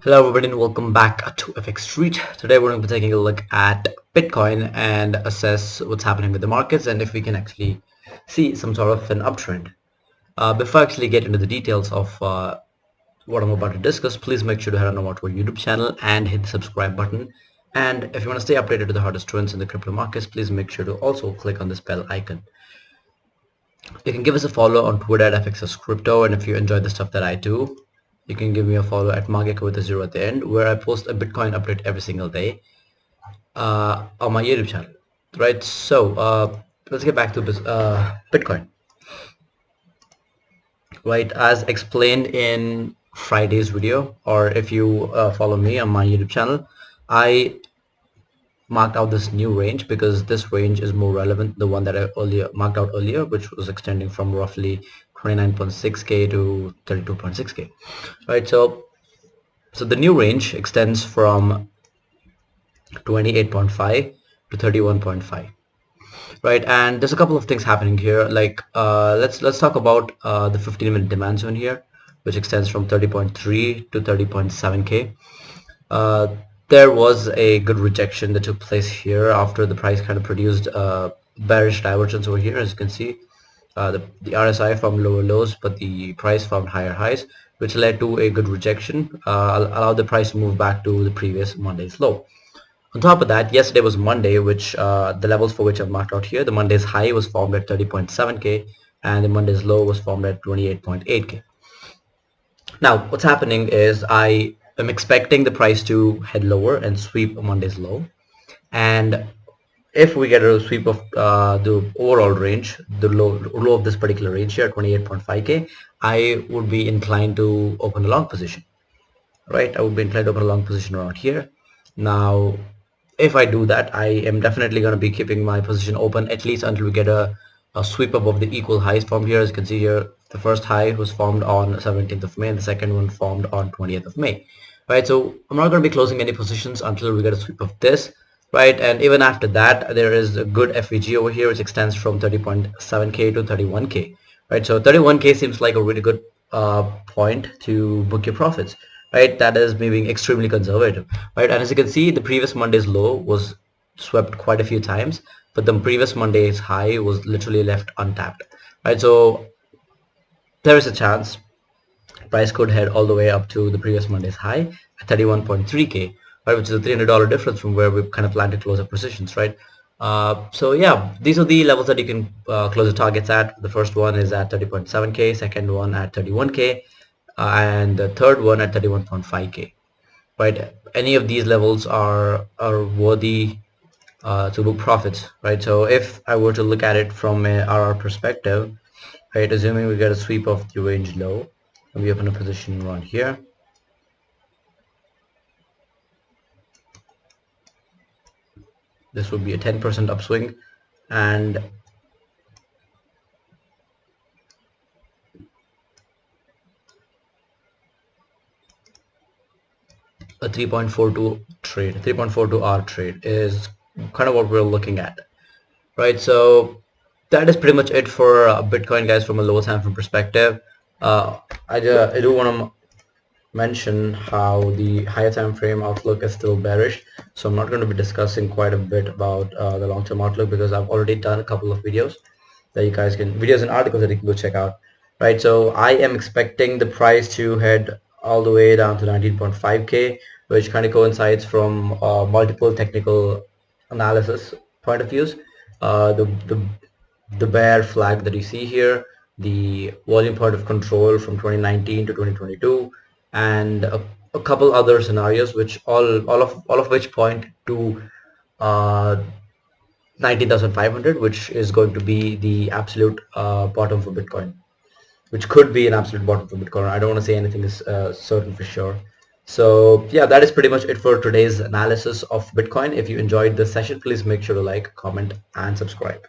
Hello everybody and welcome back to FX Street. Today we're going to be taking a look at Bitcoin and assess what's happening with the markets and if we can actually see some sort of an uptrend. Before I actually get into the details of what I'm about to discuss, please make sure to head on over to our YouTube channel and hit the subscribe button. And if you want to stay updated to the hottest trends in the crypto markets, please make sure to also click on this bell icon. You can give us a follow on Twitter at FXSCrypto, and if you enjoy the stuff that I do, you can give me a follow at Mageka with a 0 at the end, where I post a Bitcoin update every single day on my YouTube channel. Right, so let's get back to Bitcoin. Right, as explained in Friday's video, or if you follow me on my YouTube channel, I marked out this new range because this range is more relevant, the one that I marked out earlier, which was extending from roughly 29.6k to 32.6k. Right, so the new range extends from 28.5 to 31.5. right, and there's a couple of things happening here. Like let's talk about the 15-minute demand zone here, which extends from 30.3 to 30.7k. There was a good rejection that took place here after the price kind of produced bearish divergence over here. As you can see, the RSI found lower lows, but the price found higher highs, which led to a good rejection, allowed the price to move back to the previous Monday's low. On top of that, yesterday was Monday, which the levels for which I've marked out here. The Monday's high was formed at 30.7k, and the Monday's low was formed at 28.8k. Now, what's happening is I am expecting the price to head lower and sweep Monday's low, and if we get a sweep of the overall range, the low of this particular range here, 28.5k, I would be inclined to open a long position. Right, I would be inclined to open a long position around here. Now, if I do that, I am definitely going to be keeping my position open at least until we get a sweep above the equal highs from here. As you can see here, the first high was formed on 17th of May and the second one formed on 20th of May. Right, so I'm not going to be closing any positions until we get a sweep of this. Right, and even after that, there is a good FVG over here, which extends from 30.7k to 31k. Right, so 31k seems like a really good point to book your profits. Right, that is me being extremely conservative. Right, and as you can see, the previous Monday's low was swept quite a few times, but the previous Monday's high was literally left untapped. Right, so there is a chance price could head all the way up to the previous Monday's high at 31.3k, right, which is a $300 difference from where we kind of plan to close our positions. Right, so yeah, these are the levels that you can close the targets at. The first one is at 30.7k, second one at 31k, and the third one at 31.5k. right, any of these levels are worthy to book profits. Right, so if I were to look at it from a RR perspective, right, assuming we get a sweep of the range low and we open a position around here, this would be a 10% upswing, and a 3.42 hour trade is kind of what we're looking at. Right, so that is pretty much it for Bitcoin, guys, from a lower time frame perspective. I do want to mention how the higher time frame outlook is still bearish, so I'm not going to be discussing quite a bit about the long-term outlook because I've already done a couple of videos that you guys can, videos and articles that you can go check out. Right, so I am expecting the price to head all the way down to 19.5k, which kind of coincides from multiple technical analysis point of views. The bear flag that you see here, the volume point of control from 2019 to 2022, and a couple other scenarios, which all of which point to 19,500, which is going to be the absolute bottom for Bitcoin, which could be an absolute bottom for Bitcoin. I don't want to say anything is certain for sure. So yeah, that is pretty much it for today's analysis of Bitcoin. If you enjoyed this session, please make sure to like, comment, and subscribe.